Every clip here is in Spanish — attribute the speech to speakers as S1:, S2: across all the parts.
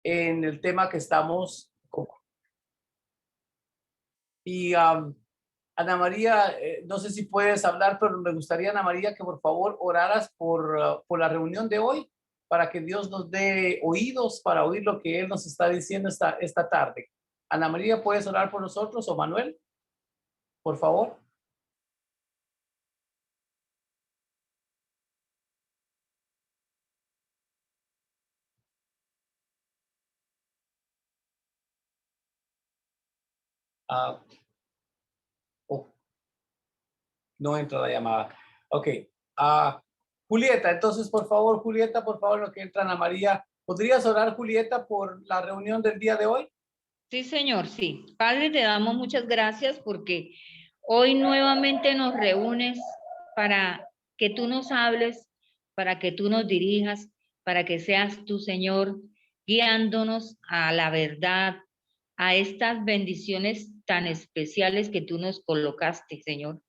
S1: en el tema que estamos. Y Ana María, no sé si puedes hablar, pero me gustaría, Ana María, que por favor oraras por la reunión de hoy, para que Dios nos dé oídos para oír lo que Él nos está diciendo esta tarde. Ana María, ¿puedes orar por nosotros o Manuel? Por favor. Ah, oh, no entra la llamada. Ok. Julieta, entonces, por favor, Julieta, por favor, lo que entra Ana María. ¿Podrías orar, Julieta, por la reunión del día de hoy?
S2: Sí, Señor, sí. Padre, te damos muchas gracias porque hoy nuevamente nos reúnes para que tú nos hables, para que tú nos dirijas, para que seas tú, Señor, guiándonos a la verdad, a estas bendiciones tan especiales que tú nos colocaste, Señor.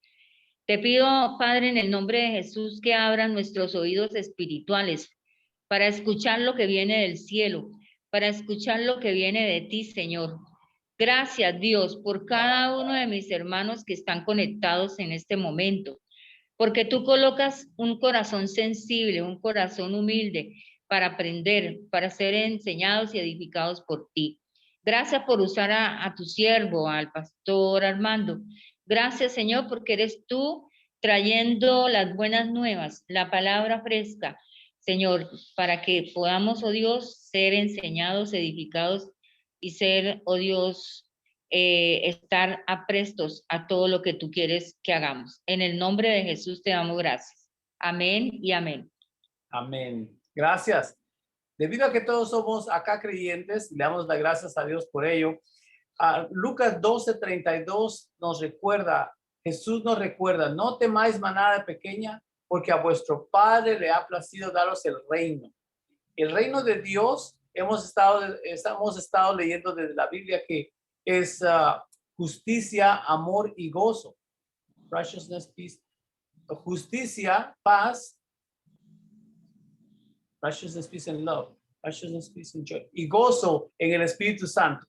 S2: Te pido, Padre, en el nombre de Jesús, que abran nuestros oídos espirituales para escuchar lo que viene del cielo, para escuchar lo que viene de ti, Señor. Gracias, Dios, por cada uno de mis hermanos que están conectados en este momento, porque tú colocas un corazón sensible, un corazón humilde para aprender, para ser enseñados y edificados por ti. Gracias por usar a tu siervo, al pastor Armando. Gracias, Señor, porque eres tú trayendo las buenas nuevas, la palabra fresca, Señor, para que podamos, oh Dios, ser enseñados, edificados y ser, oh Dios, estar aprestos a todo lo que tú quieres que hagamos. En el nombre de Jesús te damos gracias. Amén y amén.
S1: Amén. Gracias. Debido a que todos somos acá creyentes, le damos las gracias a Dios por ello. Lucas 12:32 nos recuerda, Jesús nos recuerda, no temáis manada pequeña, porque a vuestro Padre le ha placido daros el reino. El reino de Dios, hemos estado leyendo desde la Biblia que es justicia, amor y gozo. Righteousness, peace. Justicia, paz, righteousness, peace and love. Righteousness, peace and joy. Y gozo en el Espíritu Santo.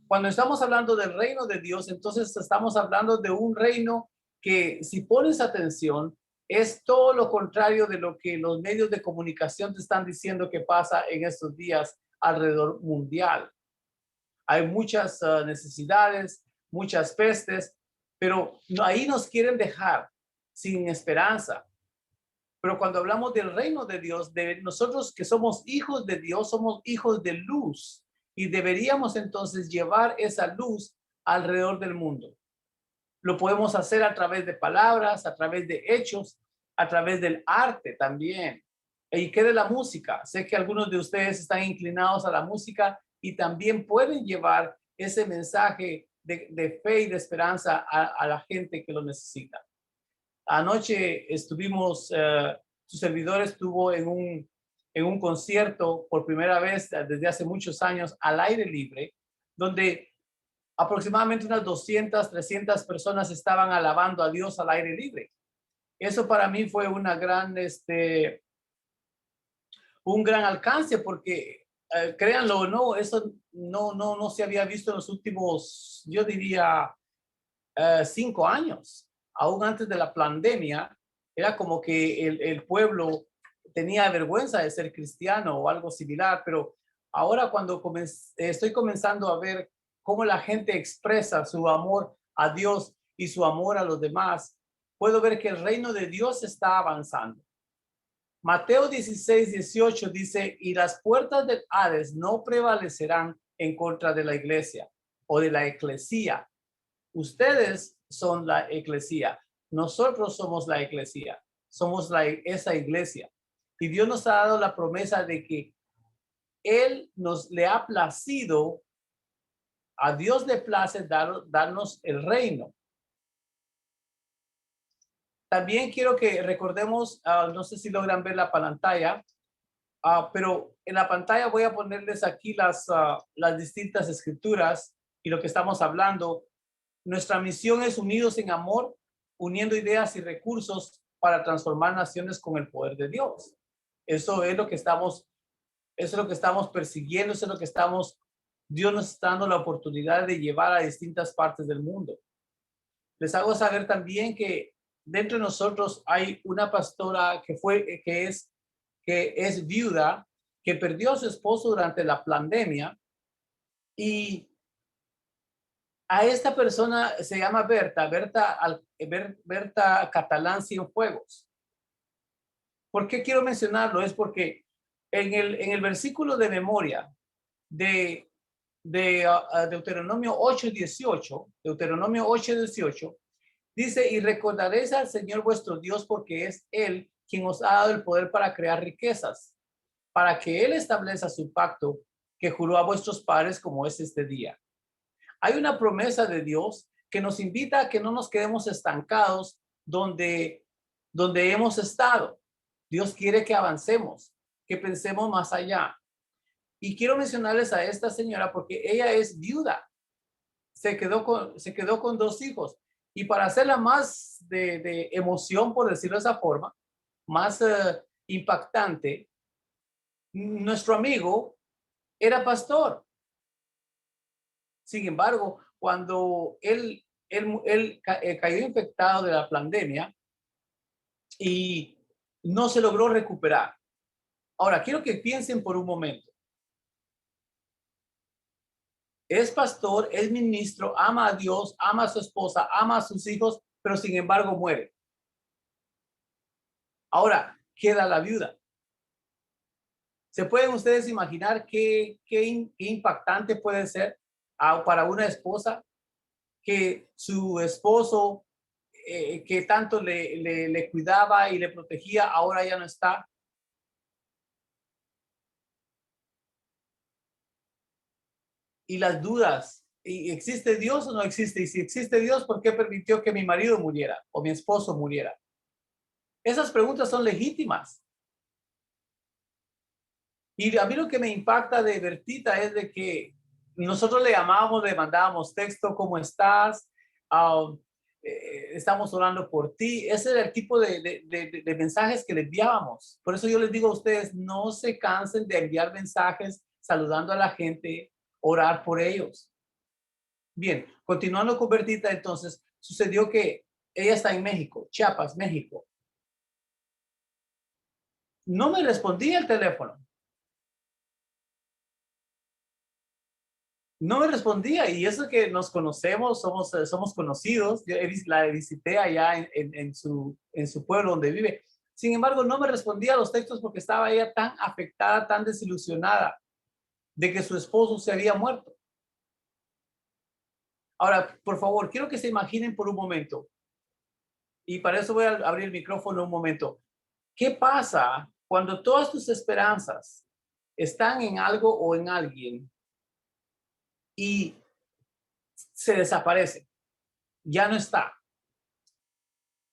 S1: Cuando estamos hablando del reino de Dios, entonces estamos hablando de un reino que, si pones atención, es todo lo contrario de lo que los medios de comunicación te están diciendo que pasa en estos días alrededor mundial. Hay muchas necesidades, muchas pestes, pero ahí nos quieren dejar sin esperanza. Pero cuando hablamos del reino de Dios, de nosotros que somos hijos de Dios, somos hijos de luz y deberíamos entonces llevar esa luz alrededor del mundo. Lo podemos hacer a través de palabras, a través de hechos, a través del arte también. ¿Y qué de la música? Sé que algunos de ustedes están inclinados a la música y también pueden llevar ese mensaje de fe y de esperanza a la gente que lo necesita. Anoche estuvimos, su servidor estuvo en un concierto por primera vez desde hace muchos años al aire libre, donde aproximadamente unas 200, 300 personas estaban alabando a Dios al aire libre. Eso para mí fue un gran alcance porque, créanlo o no, eso no se había visto en los últimos, yo diría, 5 años. Aún antes de la pandemia, era como que el pueblo tenía vergüenza de ser cristiano o algo similar, pero ahora cuando estoy comenzando a ver cómo la gente expresa su amor a Dios y su amor a los demás, puedo ver que el reino de Dios está avanzando. Mateo 16:18 dice, y las puertas del Hades no prevalecerán en contra de la iglesia o de la eclesía. Ustedes son la eclesía. Nosotros somos la eclesía. Somos esa iglesia. Y Dios nos ha dado la promesa de que Él le ha placido, a Dios le place darnos el reino. También quiero que recordemos, no sé si logran ver la pantalla, pero en la pantalla voy a ponerles aquí las distintas escrituras y lo que estamos hablando. Nuestra misión es unidos en amor, uniendo ideas y recursos para transformar naciones con el poder de Dios. Eso es lo que estamos Eso es lo que estamos persiguiendo, eso es lo que Dios nos está dando la oportunidad de llevar a distintas partes del mundo. Les hago saber también que dentro de nosotros hay una pastora que es viuda, que perdió a su esposo durante la pandemia, y a esta persona se llama Berta Catalán Cienfuegos. ¿Por qué quiero mencionarlo? Es porque en el versículo de memoria de Deuteronomio 8:18, dice: y recordaréis al Señor vuestro Dios, porque es Él quien os ha dado el poder para crear riquezas, para que Él establezca su pacto que juró a vuestros padres, como es este día. Hay una promesa de Dios que nos invita a que no nos quedemos estancados donde hemos estado. Dios quiere que avancemos, que pensemos más allá. Y quiero mencionarles a esta señora porque ella es viuda. Se quedó con 2 hijos. Y para hacerla más de emoción, por decirlo de esa forma, más impactante, nuestro amigo era pastor. Sin embargo, cuando él cayó infectado de la pandemia y no se logró recuperar. Ahora, quiero que piensen por un momento. Es pastor, es ministro, ama a Dios, ama a su esposa, ama a sus hijos, pero sin embargo muere. Ahora, queda la viuda. ¿Se pueden ustedes imaginar qué impactante puede ser para una esposa que su esposo, que tanto le cuidaba y le protegía, ahora ya no está? Y las dudas, ¿y existe Dios o no existe? Y si existe Dios, ¿por qué permitió que mi marido muriera o mi esposo muriera? Esas preguntas son legítimas. Y a mí lo que me impacta de Bertita es de que nosotros le llamábamos, le mandábamos texto: ¿cómo estás? Estamos orando por ti. Ese era el tipo de mensajes que le enviábamos. Por eso yo les digo a ustedes, no se cansen de enviar mensajes saludando a la gente, orar por ellos. Bien, continuando con Bertita, entonces sucedió que ella está en México, Chiapas, México. No me respondía el teléfono. No me respondía, y eso que nos conocemos, somos conocidos. Yo la visité allá en su pueblo donde vive. Sin embargo, no me respondía a los textos porque estaba ella tan afectada, tan desilusionada de que su esposo se había muerto. Ahora, por favor, quiero que se imaginen por un momento, y para eso voy a abrir el micrófono un momento. ¿Qué pasa cuando todas tus esperanzas están en algo o en alguien y se desaparece? Ya no está.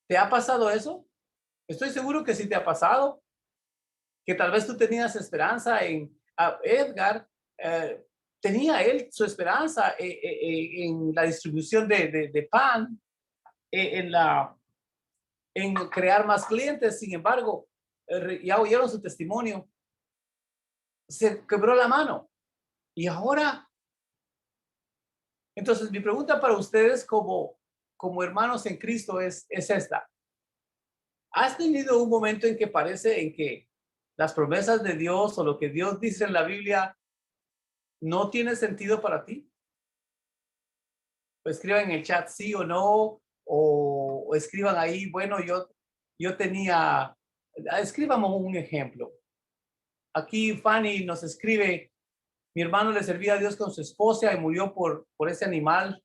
S1: ¿Te ha pasado eso? Estoy seguro que sí te ha pasado, que tal vez tú tenías esperanza en Edgar. Tenía él su esperanza en la distribución de pan, en crear más clientes. Sin embargo, ya oyeron su testimonio, se quebró la mano. Y ahora, entonces mi pregunta para ustedes como hermanos en Cristo es esta. ¿Has tenido un momento en que parece en que las promesas de Dios o lo que Dios dice en la Biblia no tiene sentido para ti? O escriban en el chat sí o no, o escriban ahí, bueno, yo tenía, escribamos un ejemplo. Aquí Fanny nos escribe: mi hermano le servía a Dios con su esposa y murió por ese animal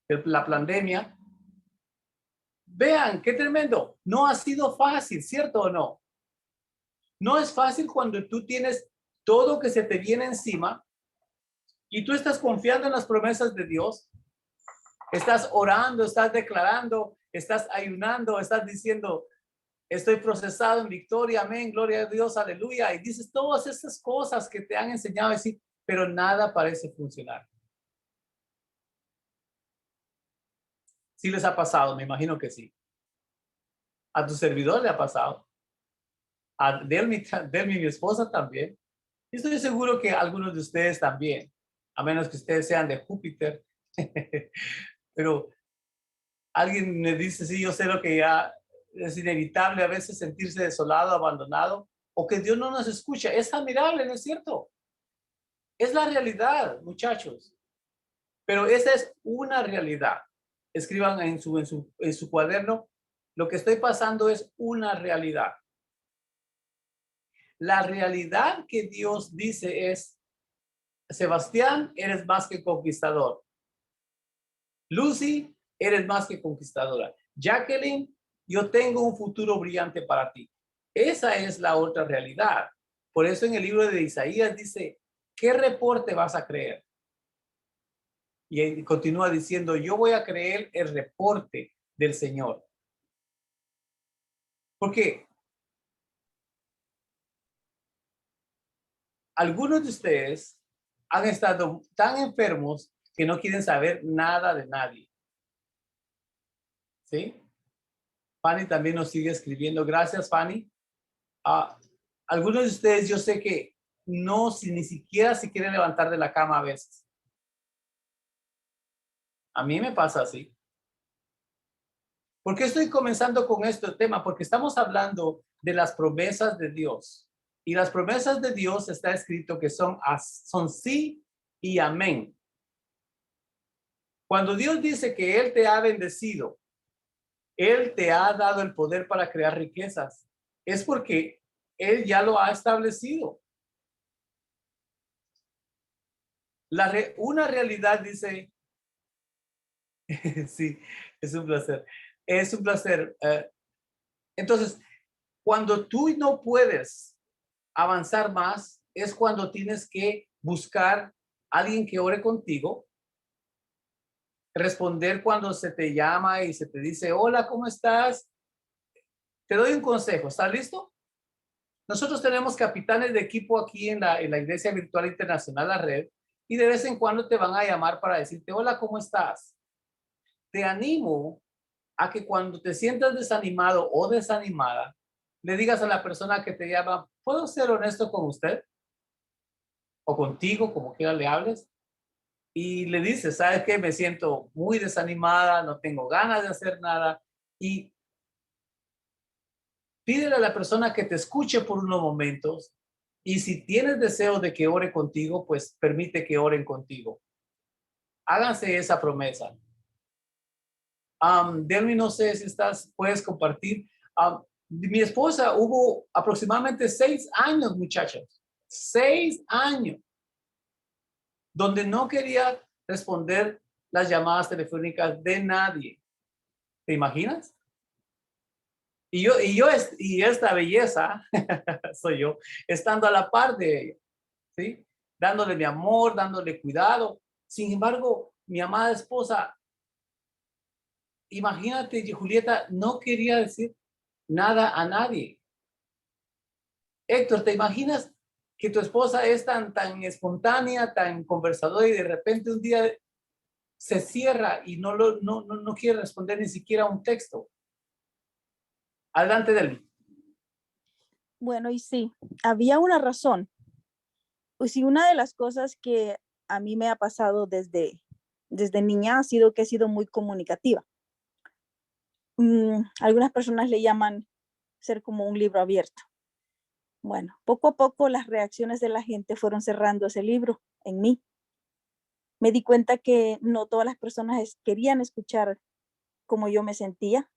S1: de la pandemia. Vean, qué tremendo. No ha sido fácil, ¿cierto o no? No es fácil cuando tú tienes todo que se te viene encima y tú estás confiando en las promesas de Dios. Estás orando, estás declarando, estás ayunando, estás diciendo: estoy procesado en victoria, amén, gloria a Dios, aleluya. Y dices todas esas cosas que te han enseñado a decir, pero nada parece funcionar. Sí les ha pasado, me imagino que sí. A tu servidor le ha pasado. A Delmi, mi esposa también. Y estoy seguro que algunos de ustedes también, a menos que ustedes sean de Júpiter. Pero alguien me dice, sí, yo sé lo que ya es inevitable a veces sentirse desolado, abandonado, o que Dios no nos escucha. Es admirable, ¿no es cierto? Es la realidad, muchachos. Pero esa es una realidad. Escriban en su cuaderno, lo que estoy pasando es una realidad. La realidad que Dios dice es, Sebastián, eres más que conquistador. Lucy, eres más que conquistadora. Jacqueline, yo tengo un futuro brillante para ti. Esa es la otra realidad. Por eso en el libro de Isaías dice, ¿qué reporte vas a creer? Y continúa diciendo, yo voy a creer el reporte del Señor. Porque algunos de ustedes han estado tan enfermos que no quieren saber nada de nadie. ¿Sí? Fanny también nos sigue escribiendo. Gracias, Fanny. Algunos de ustedes yo sé que no, si ni siquiera se quieren levantar de la cama a veces. A mí me pasa así. ¿Por qué estoy comenzando con este tema? Porque estamos hablando de las promesas de Dios. Y las promesas de Dios está escrito que son sí y amén. Cuando Dios dice que Él te ha bendecido, Él te ha dado el poder para crear riquezas, es porque Él ya lo ha establecido. Una realidad dice, sí, es un placer. Es un placer. Entonces, cuando tú no puedes avanzar más, es cuando tienes que buscar a alguien que ore contigo, responder cuando se te llama y se te dice, hola, ¿cómo estás? Te doy un consejo, ¿estás listo? Nosotros tenemos capitanes de equipo aquí en la Iglesia Virtual Internacional, la red, y de vez en cuando te van a llamar para decirte, hola, ¿cómo estás? Te animo a que cuando te sientas desanimado o desanimada, le digas a la persona que te llama, ¿puedo ser honesto con usted? O contigo, como quiera le hables. Y le dices, ¿sabes qué? Me siento muy desanimada, no tengo ganas de hacer nada. Y pídele a la persona que te escuche por unos momentos. Y si tienes deseo de que ore contigo, pues permite que oren contigo. Háganse esa promesa. Delmi, no sé si puedes compartir. Mi esposa hubo aproximadamente 6 años, muchachos, 6 años, donde no quería responder las llamadas telefónicas de nadie. ¿Te imaginas? Y esta belleza, soy yo, estando a la par de ella, ¿sí? Dándole mi amor, dándole cuidado. Sin embargo, mi amada esposa, imagínate, Julieta, no quería decir nada a nadie. Héctor, ¿te imaginas que tu esposa es tan espontánea, tan conversadora y de repente un día se cierra y no quiere responder ni siquiera un texto? Adelante, Delmi.
S3: Bueno, y sí, había una razón. Pues sí, una de las cosas que a mí me ha pasado desde niña ha sido que he sido muy comunicativa. Algunas personas le llaman ser como un libro abierto. Bueno, poco a poco las reacciones de la gente fueron cerrando ese libro en mí. Me di cuenta que no todas las personas querían escuchar cómo yo me sentía.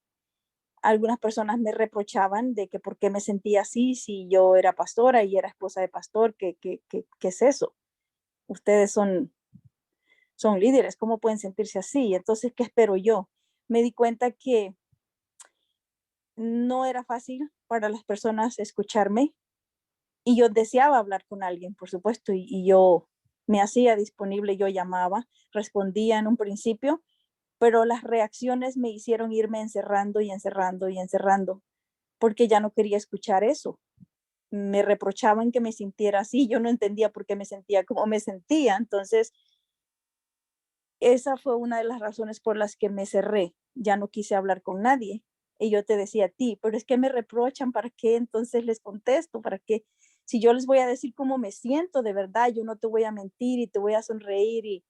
S3: Algunas personas me reprochaban de que por qué me sentía así si yo era pastora y era esposa de pastor, ¿qué es eso? Ustedes son líderes, ¿cómo pueden sentirse así? Entonces, ¿qué espero yo? Me di cuenta que no era fácil para las personas escucharme y yo deseaba hablar con alguien, por supuesto, y yo me hacía disponible, yo llamaba, respondía en un principio, pero las reacciones me hicieron irme encerrando y encerrando y encerrando, porque ya no quería escuchar eso. Me reprochaban que me sintiera así, yo no entendía por qué me sentía como me sentía, entonces esa fue una de las razones por las que me cerré, ya no quise hablar con nadie. Y yo te decía a ti, pero es que me reprochan, ¿para qué entonces les contesto? ¿Para qué? Si yo les voy a decir cómo me siento de verdad, yo no te voy a mentir y te voy a sonreír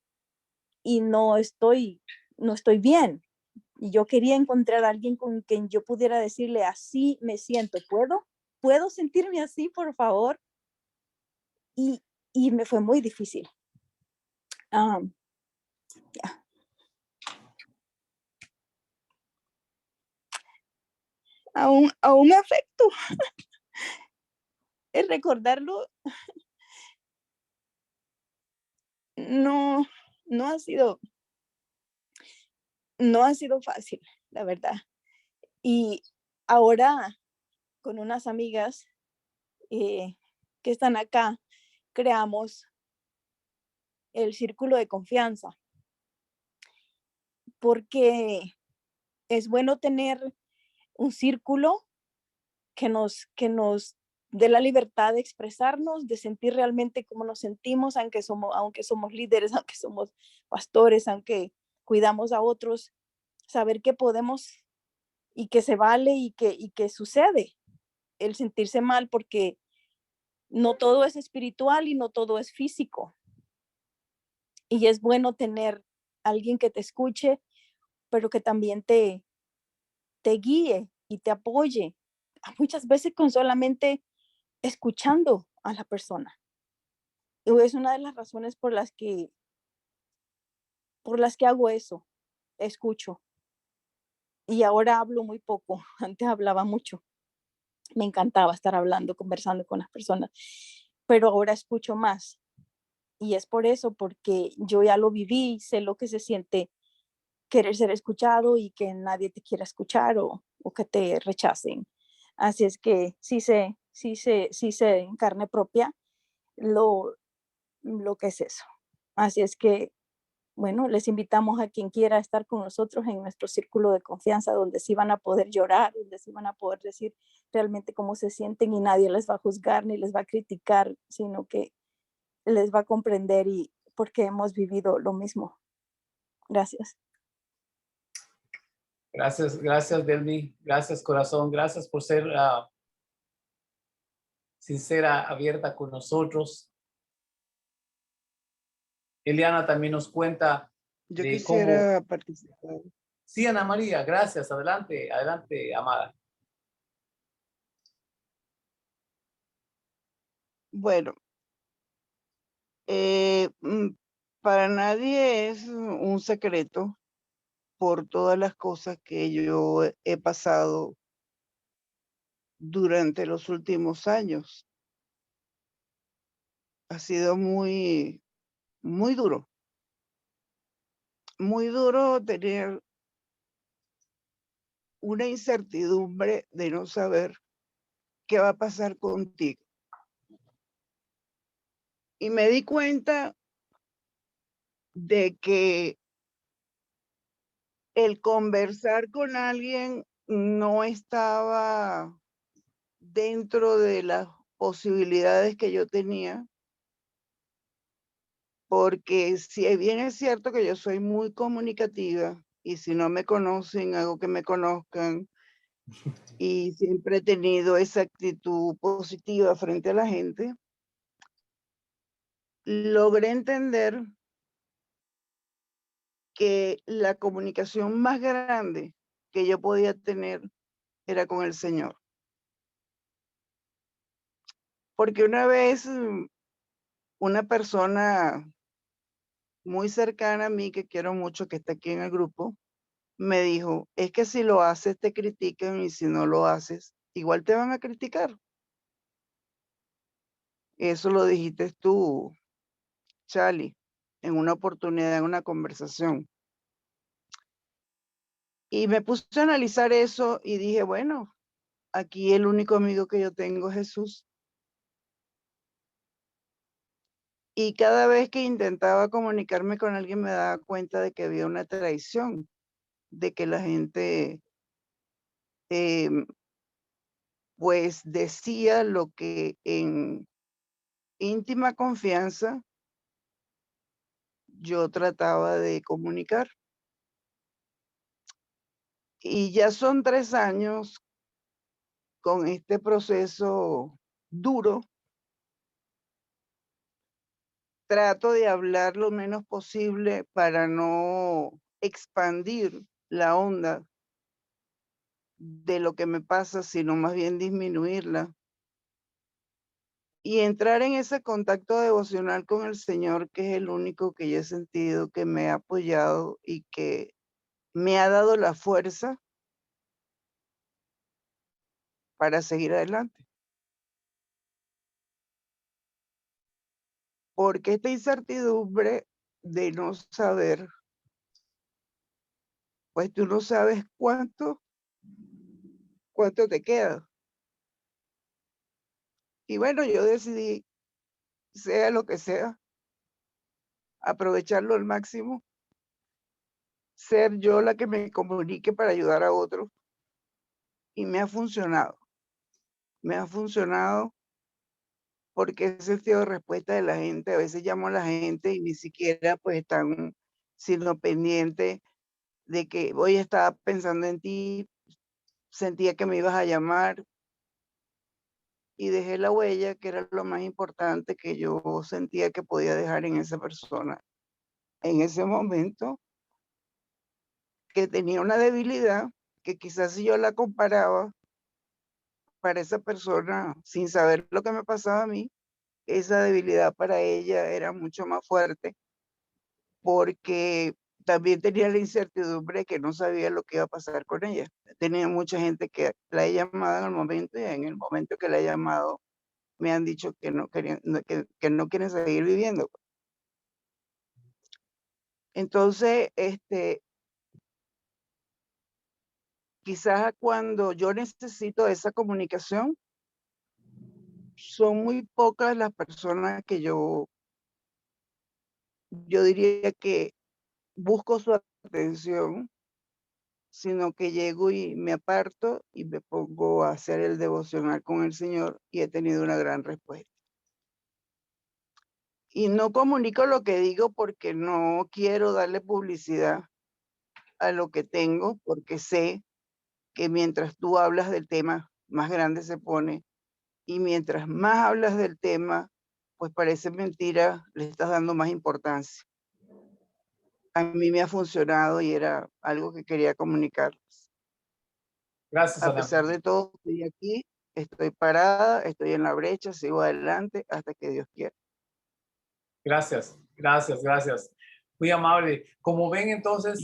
S3: y no estoy bien. Y yo quería encontrar a alguien con quien yo pudiera decirle, así me siento, ¿puedo sentirme así, por favor? Y me fue muy difícil. Ya. Aún me afecto. El recordarlo no, no ha sido fácil, la verdad. Y ahora con unas amigas que están acá, creamos el círculo de confianza, porque es bueno tener un círculo que nos dé la libertad de expresarnos, de sentir realmente cómo nos sentimos, aunque somos líderes, aunque somos pastores, aunque cuidamos a otros, saber que podemos y que se vale y que sucede el sentirse mal, porque no todo es espiritual y no todo es físico. Y es bueno tener alguien que te escuche, pero que también te guíe y te apoye. Muchas veces con solamente escuchando a la persona. Y es una de las razones por las que hago eso, escucho. Y ahora hablo muy poco, antes hablaba mucho. Me encantaba estar hablando, conversando con las personas, pero ahora escucho más. Y es por eso, porque yo ya lo viví, sé lo que se siente querer ser escuchado y que nadie te quiera escuchar o que te rechacen. Así es que sí sé en carne propia lo que es eso. Así es que, bueno, les invitamos a quien quiera estar con nosotros en nuestro círculo de confianza, donde sí van a poder llorar, donde sí van a poder decir realmente cómo se sienten y nadie les va a juzgar ni les va a criticar, sino que les va a comprender y porque hemos vivido lo mismo. Gracias.
S1: Gracias, Delmi. Gracias, corazón. Gracias por ser sincera, abierta con nosotros. Eliana también nos cuenta
S4: Yo
S1: de cómo...
S4: quisiera participar.
S1: Sí, Ana María, gracias. Adelante, amada.
S4: Bueno, para nadie es un secreto por todas las cosas que yo he pasado durante los últimos años. Ha sido muy, muy duro. Muy duro tener una incertidumbre de no saber qué va a pasar contigo. Y me di cuenta de que el conversar con alguien no estaba dentro de las posibilidades que yo tenía, porque si bien es cierto que yo soy muy comunicativa y si no me conocen, hago que me conozcan y siempre he tenido esa actitud positiva frente a la gente, logré entender que la comunicación más grande que yo podía tener era con el Señor. Porque una vez una persona muy cercana a mí, que quiero mucho, que está aquí en el grupo, me dijo, es que si lo haces te critican y si no lo haces, igual te van a criticar. Eso lo dijiste tú, Charlie, en una oportunidad, en una conversación. Y me puse a analizar eso y dije, bueno, aquí el único amigo que yo tengo es Jesús. Y cada vez que intentaba comunicarme con alguien me daba cuenta de que había una traición, de que la gente pues decía lo que en íntima confianza yo trataba de comunicar. Y ya son 3 años con este proceso duro trato de hablar lo menos posible para no expandir la onda de lo que me pasa, sino más bien disminuirla. Y entrar en ese contacto devocional con el Señor, que es el único que yo he sentido que me ha apoyado y que me ha dado la fuerza para seguir adelante. Porque esta incertidumbre de no saber, pues tú no sabes cuánto te queda. Y bueno, yo decidí, sea lo que sea, aprovecharlo al máximo, ser yo la que me comunique para ayudar a otros. Y me ha funcionado. Me ha funcionado porque he sentido respuesta de la gente. A veces llamo a la gente y ni siquiera pues están sino pendientes de que hoy estaba pensando en ti, sentía que me ibas a llamar y dejé la huella, que era lo más importante que yo sentía que podía dejar en esa persona. En ese momento, que tenía una debilidad, que quizás si yo la comparaba para esa persona, sin saber lo que me pasaba a mí, esa debilidad para ella era mucho más fuerte, porque también tenía la incertidumbre que no sabía lo que iba a pasar con ella. Tenía mucha gente que la he llamado en el momento y en el momento que la he llamado me han dicho que no querían, que no quieren seguir viviendo. Entonces, quizás cuando yo necesito esa comunicación, son muy pocas las personas que yo diría que busco su atención, sino que llego y me aparto y me pongo a hacer el devocional con el Señor y he tenido una gran respuesta. Y no comunico lo que digo porque no quiero darle publicidad a lo que tengo, porque sé que mientras tú hablas del tema, más grande se pone, y mientras más hablas del tema, pues parece mentira, le estás dando más importancia. A mí me ha funcionado y era algo que quería comunicarles.
S1: Gracias,
S4: A
S1: Ana.
S4: pesar de todo, estoy aquí, estoy parada, estoy en la brecha, sigo adelante hasta que Dios quiera.
S1: Gracias, gracias, gracias. Muy amable. Como ven entonces,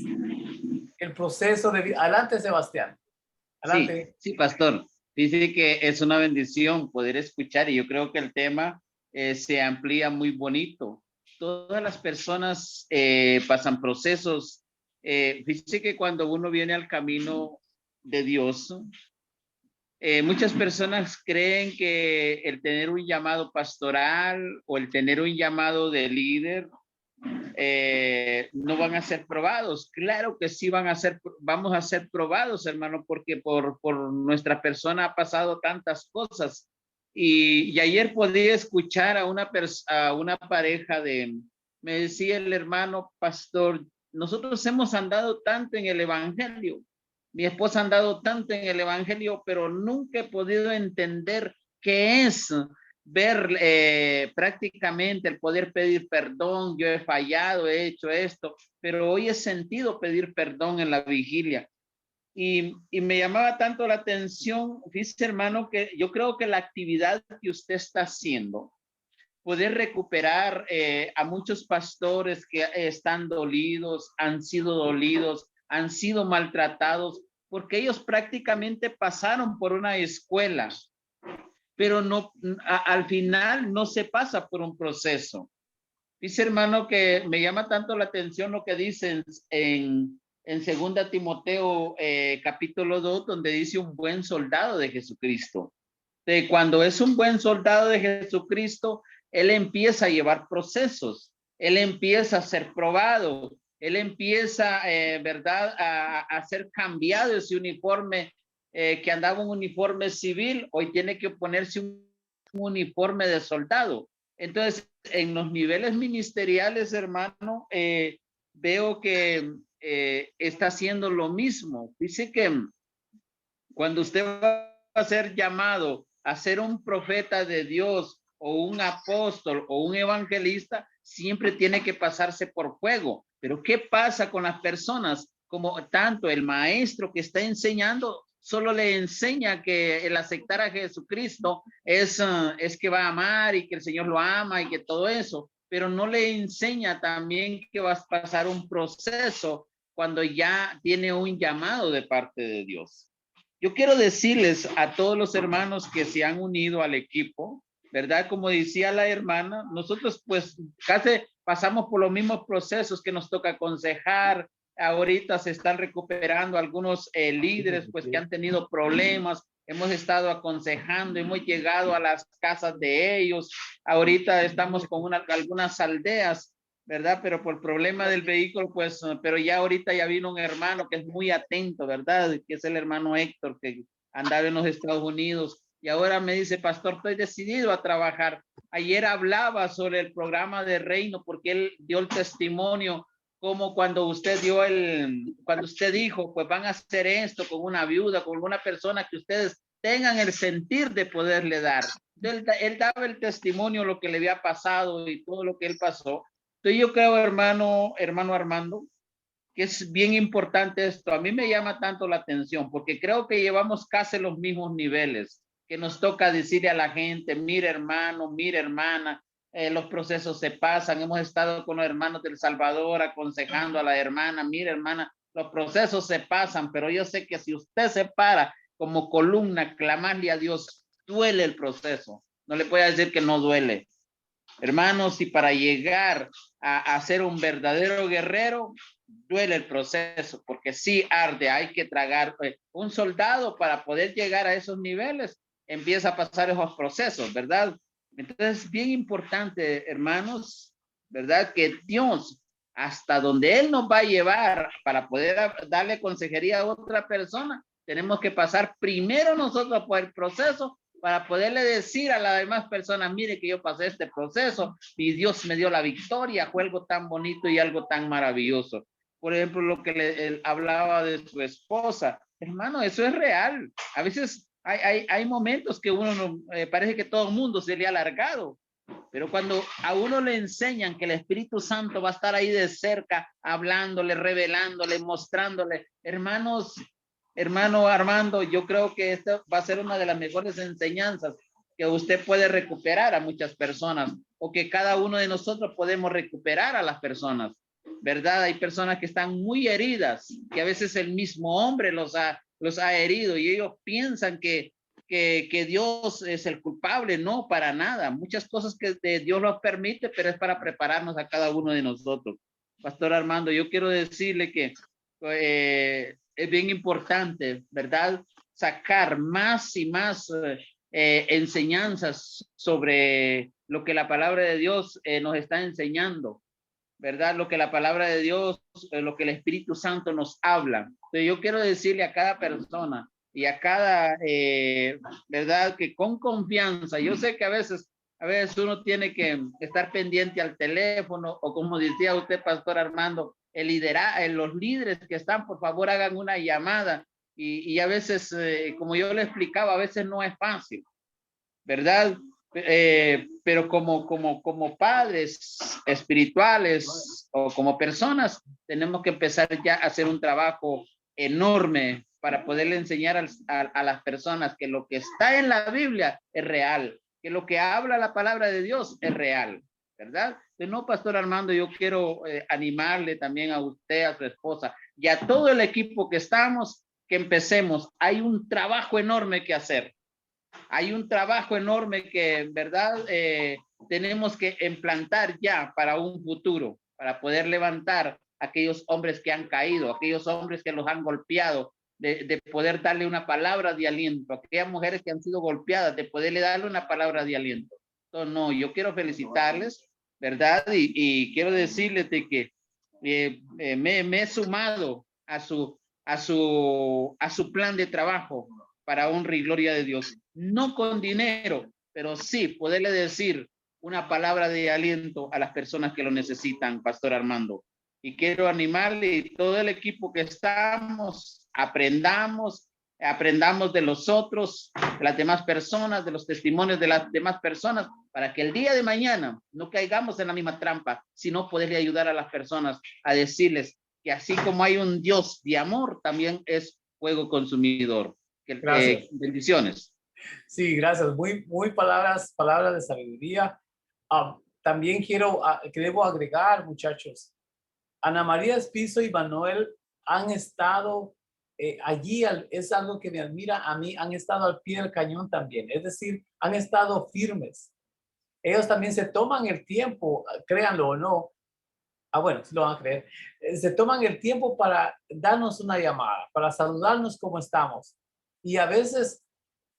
S1: el proceso de... Adelante, Sebastián. Adelante.
S5: Sí, pastor. Dice que es una bendición poder escuchar y yo creo que el tema se amplía muy bonito. Todas las personas pasan procesos. Dice que cuando uno viene al camino de Dios, muchas personas creen que el tener un llamado pastoral o el tener un llamado de líder no van a ser probados. Claro que sí vamos a ser probados, hermano, porque por nuestra persona ha pasado tantas cosas. Y ayer podía escuchar a una pareja me decía el hermano pastor, nosotros hemos andado tanto en el evangelio, mi esposa ha andado tanto en el evangelio, pero nunca he podido entender qué es ver prácticamente el poder pedir perdón. Yo he fallado, he hecho esto, pero hoy he sentido pedir perdón en la vigilia. Y me llamaba tanto la atención, fíjese hermano, que yo creo que la actividad que usted está haciendo, poder recuperar a muchos pastores que están dolidos, han sido maltratados, porque ellos prácticamente pasaron por una escuela, pero no, al final no se pasa por un proceso. Dice hermano que me llama tanto la atención lo que dicen en 2 Timoteo capítulo 2, donde dice un buen soldado de Jesucristo. Cuando es un buen soldado de Jesucristo, él empieza a llevar procesos, él empieza a ser probado, él empieza, ¿verdad?, a ser cambiado ese uniforme que andaba un uniforme civil, hoy tiene que ponerse un uniforme de soldado. Entonces, en los niveles ministeriales, hermano, veo que está haciendo lo mismo. Dice que cuando usted va a ser llamado a ser un profeta de Dios o un apóstol o un evangelista, siempre tiene que pasarse por fuego. Pero ¿qué pasa con las personas? Como tanto el maestro que está enseñando solo le enseña que el aceptar a Jesucristo es que va a amar y que el Señor lo ama y que todo eso, pero no le enseña también que vas a pasar un proceso cuando ya tiene un llamado de parte de Dios. Yo quiero decirles a todos los hermanos que se han unido al equipo, ¿verdad? Como decía la hermana, nosotros pues casi pasamos por los mismos procesos que nos toca aconsejar. Ahorita se están recuperando algunos líderes pues que han tenido problemas. Hemos estado aconsejando, hemos llegado a las casas de ellos. Ahorita estamos con algunas aldeas, ¿verdad? Pero por el problema del vehículo, pues, pero ya ahorita ya vino un hermano que es muy atento, ¿verdad? Que es el hermano Héctor, que andaba en los Estados Unidos. Y ahora me dice, pastor, estoy decidido a trabajar. Ayer hablaba sobre el programa de Reino, porque él dio el testimonio, como cuando usted cuando usted dijo, pues van a hacer esto con una viuda, con alguna persona que ustedes tengan el sentir de poderle dar. Él daba el testimonio, lo que le había pasado y todo lo que él pasó. Entonces yo creo, hermano Armando, que es bien importante esto. A mí me llama tanto la atención porque creo que llevamos casi los mismos niveles, que nos toca decirle a la gente, mire hermano, mire hermana, los procesos se pasan. Hemos estado con los hermanos del Salvador aconsejando a la hermana, mire hermana, los procesos se pasan, pero yo sé que si usted se para como columna, clamarle a Dios, duele el proceso. No le puedo decir que no duele. Hermanos, y para llegar a ser un verdadero guerrero, duele el proceso, porque sí arde, hay que tragar. Un soldado para poder llegar a esos niveles empieza a pasar esos procesos, ¿verdad? Entonces, bien importante, hermanos, ¿verdad? Que Dios, hasta donde Él nos va a llevar para poder darle consejería a otra persona, tenemos que pasar primero nosotros por el proceso para poderle decir a las demás personas, mire que yo pasé este proceso y Dios me dio la victoria, fue algo tan bonito y algo tan maravilloso. Por ejemplo, lo que él hablaba de su esposa, hermano, eso es real. A veces hay momentos que uno parece que todo el mundo se le ha alargado, pero cuando a uno le enseñan que el Espíritu Santo va a estar ahí de cerca, hablándole, revelándole, mostrándole, hermano Armando, yo creo que esta va a ser una de las mejores enseñanzas que usted puede recuperar a muchas personas, o que cada uno de nosotros podemos recuperar a las personas, ¿verdad? Hay personas que están muy heridas, que a veces el mismo hombre los ha herido y ellos piensan que Dios es el culpable. No, para nada. Muchas cosas que Dios nos permite, pero es para prepararnos a cada uno de nosotros. Pastor Armando, yo quiero decirle que es bien importante, ¿verdad? Sacar más y más enseñanzas sobre lo que la palabra de Dios nos está enseñando, ¿verdad? Lo que la palabra de Dios, lo que el Espíritu Santo nos habla. Entonces yo quiero decirle a cada persona y a cada, ¿verdad? Que con confianza, yo sé que a veces uno tiene que estar pendiente al teléfono, o como decía usted, Pastor Armando, los líderes que están, por favor, hagan una llamada. Y a veces, como yo le explicaba, a veces no es fácil, ¿verdad? Pero como padres espirituales o como personas, tenemos que empezar ya a hacer un trabajo enorme para poderle enseñar a las personas que lo que está en la Biblia es real, que lo que habla la palabra de Dios es real, ¿verdad? Entonces, no, Pastor Armando, yo quiero animarle también a usted, a su esposa y a todo el equipo que estamos, que empecemos. Hay un trabajo enorme que hacer. Hay un trabajo enorme que, ¿verdad? Tenemos que implantar ya para un futuro, para poder levantar a aquellos hombres que han caído, aquellos hombres que los han golpeado, de poder darle una palabra de aliento, aquellas mujeres que han sido golpeadas, de poderle darle una palabra de aliento. Entonces, no, yo quiero felicitarles, ¿verdad? Y quiero decirles de que me he sumado a su plan de trabajo para honra y gloria de Dios. No con dinero, pero sí poderle decir una palabra de aliento a las personas que lo necesitan, Pastor Armando. Y quiero animarle y todo el equipo que estamos, aprendamos, aprendamos de los otros, de las demás personas, de los testimonios de las demás personas, para que el día de mañana no caigamos en la misma trampa, sino poderle ayudar a las personas a decirles que así como hay un Dios de amor, también es fuego consumidor.
S1: Gracias.
S5: Bendiciones.
S1: Sí, gracias. Muy palabras de sabiduría. También que debo agregar, muchachos. Ana María Espizo y Manuel han estado allí, es algo que me admira a mí, han estado al pie del cañón también. Es decir, han estado firmes. Ellos también se toman el tiempo, créanlo o no. Bueno, sí lo van a creer. Se toman el tiempo para darnos una llamada, para saludarnos cómo estamos. Y a veces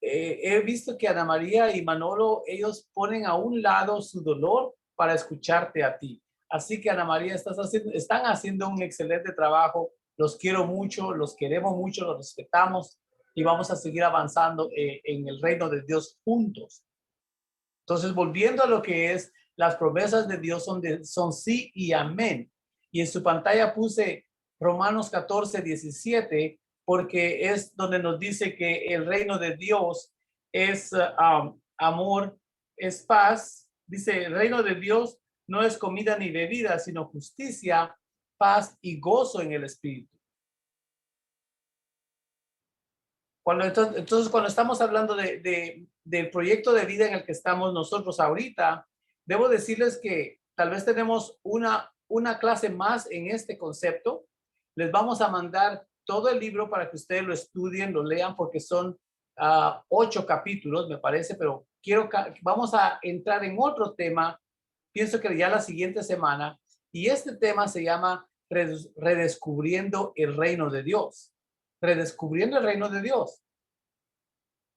S1: he visto que Ana María y Manolo, ellos ponen a un lado su dolor para escucharte a ti. Así que Ana María, están haciendo un excelente trabajo. Los quiero mucho, los queremos mucho, los respetamos y vamos a seguir avanzando en el reino de Dios juntos. Entonces, volviendo a lo que es, las promesas de Dios son sí y amén. Y en su pantalla puse Romanos 14:17, porque es donde nos dice que el reino de Dios es amor, es paz. Dice, el reino de Dios no es comida ni bebida, sino justicia, paz y gozo en el Espíritu. Entonces, cuando estamos hablando del proyecto de vida en el que estamos nosotros ahorita, debo decirles que tal vez tenemos una clase más en este concepto. Les vamos a mandar todo el libro para que ustedes lo estudien, lo lean, porque son 8 capítulos, me parece, pero vamos a entrar en otro tema, pienso que ya la siguiente semana, y este tema se llama Redescubriendo el Reino de Dios. Redescubriendo el reino de Dios.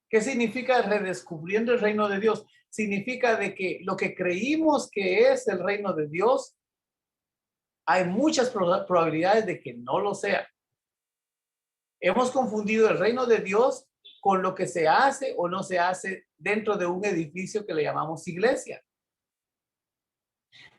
S1: ¿Qué significa redescubriendo el reino de Dios? Significa de que lo que creímos que es el reino de Dios, hay muchas probabilidades de que no lo sea. Hemos confundido el reino de Dios con lo que se hace o no se hace dentro de un edificio que le llamamos iglesia.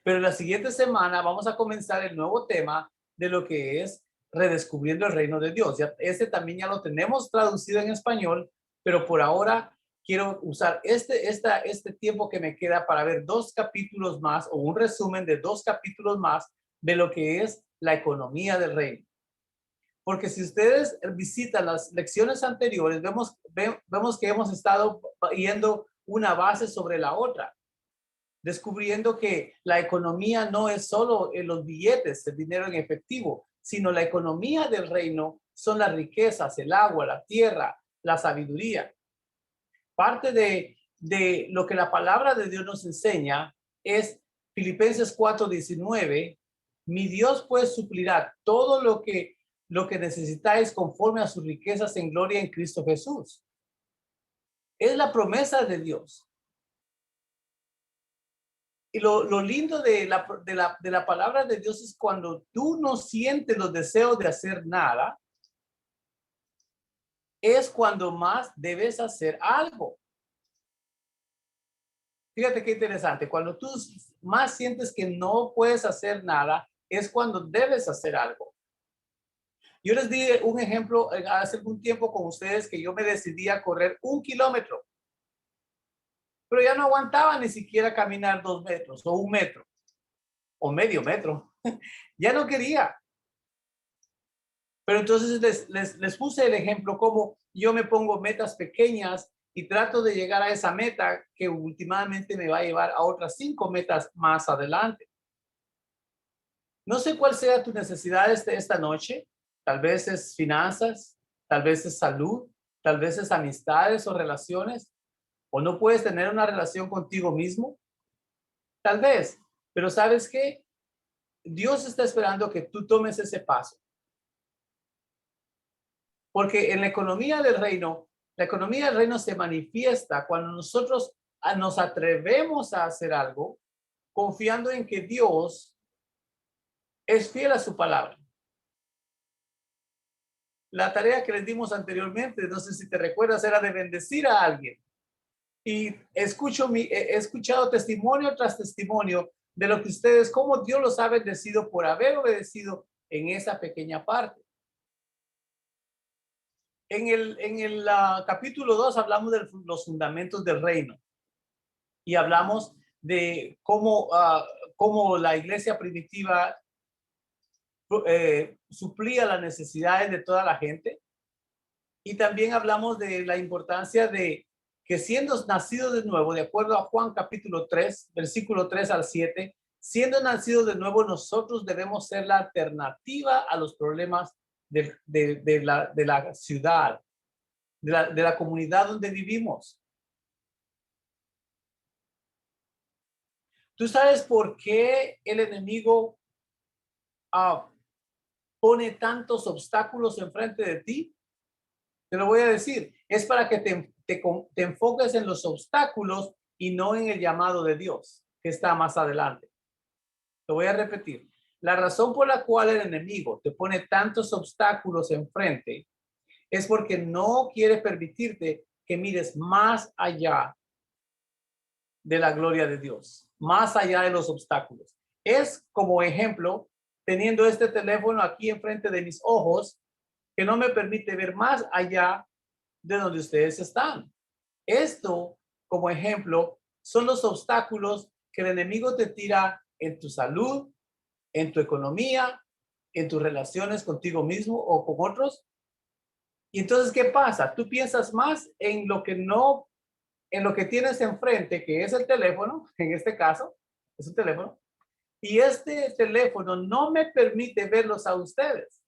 S1: Pero la siguiente semana vamos a comenzar el nuevo tema de lo que es redescubriendo el reino de Dios. Este también ya lo tenemos traducido en español, pero por ahora quiero usar este tiempo que me queda para ver 2 capítulos más o un resumen de 2 capítulos más de lo que es la economía del reino. Porque si ustedes visitan las lecciones anteriores, vemos que hemos estado yendo una base sobre la otra, descubriendo que la economía no es solo en los billetes, el dinero en efectivo, sino la economía del reino son las riquezas, el agua, la tierra, la sabiduría. Parte de lo que la palabra de Dios nos enseña es Filipenses 4:19. Mi Dios pues suplirá todo lo que necesitáis conforme a sus riquezas en gloria en Cristo Jesús. Es la promesa de Dios. Y lo lindo de la palabra de Dios es cuando tú no sientes los deseos de hacer nada, es cuando más debes hacer algo. Fíjate qué interesante. Cuando tú más sientes que no puedes hacer nada, es cuando debes hacer algo. Yo les di un ejemplo hace algún tiempo con ustedes que yo me decidí a correr 1 kilómetro. Pero ya no aguantaba ni siquiera caminar 2 metros o 1 metro o medio metro. Ya no quería. Pero entonces les puse el ejemplo como yo me pongo metas pequeñas y trato de llegar a esa meta que últimamente me va a llevar a otras 5 metas más adelante. No sé cuál sea tu necesidad esta noche. Tal vez es finanzas, tal vez es salud, tal vez es amistades o relaciones. O no puedes tener una relación contigo mismo. Tal vez. Pero ¿sabes qué? Dios está esperando que tú tomes ese paso. Porque en la economía del reino se manifiesta cuando nosotros nos atrevemos a hacer algo confiando en que Dios es fiel a su palabra. La tarea que les dimos anteriormente, no sé si te recuerdas, era de bendecir a alguien. Y he escuchado testimonio tras testimonio de lo que ustedes, cómo Dios los ha bendecido por haber obedecido en esa pequeña parte. En el capítulo 2 hablamos de los fundamentos del reino y hablamos de cómo la iglesia primitiva suplía las necesidades de toda la gente. Y también hablamos de la importancia de que siendo nacidos de nuevo, de acuerdo a Juan capítulo 3, versículo 3 al 7, siendo nacidos de nuevo, nosotros debemos ser la alternativa a los problemas de la ciudad, de la comunidad donde vivimos. ¿Tú sabes por qué el enemigo pone tantos obstáculos enfrente de ti? Te lo voy a decir, es para que te enfoques en los obstáculos y no en el llamado de Dios, que está más adelante. Lo voy a repetir. La razón por la cual el enemigo te pone tantos obstáculos enfrente es porque no quiere permitirte que mires más allá de la gloria de Dios, más allá de los obstáculos. Es como ejemplo, teniendo este teléfono aquí enfrente de mis ojos, que no me permite ver más allá de donde ustedes están. Esto, como ejemplo, son los obstáculos que el enemigo te tira en tu salud, en tu economía, en tus relaciones contigo mismo o con otros. Y entonces, ¿qué pasa? Tú piensas más en lo que no, en lo que tienes enfrente, que es el teléfono, en este caso, es un teléfono, y este teléfono no me permite verlos a ustedes.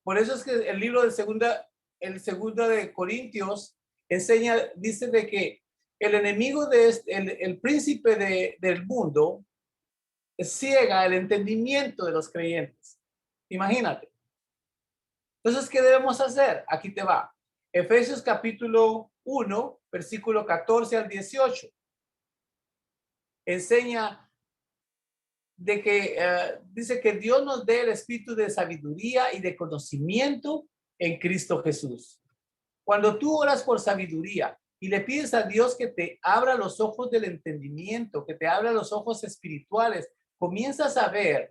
S1: Por eso es que el libro de segunda de Corintios enseña, dice de que el enemigo el príncipe del mundo ciega el entendimiento de los creyentes. Imagínate. Entonces, ¿qué debemos hacer? Aquí te va. Efesios capítulo 1, versículo 14 al 18. Enseña de que dice que Dios nos dé el espíritu de sabiduría y de conocimiento en Cristo Jesús. Cuando tú oras por sabiduría y le pides a Dios que te abra los ojos del entendimiento, que te abra los ojos espirituales, comienzas a ver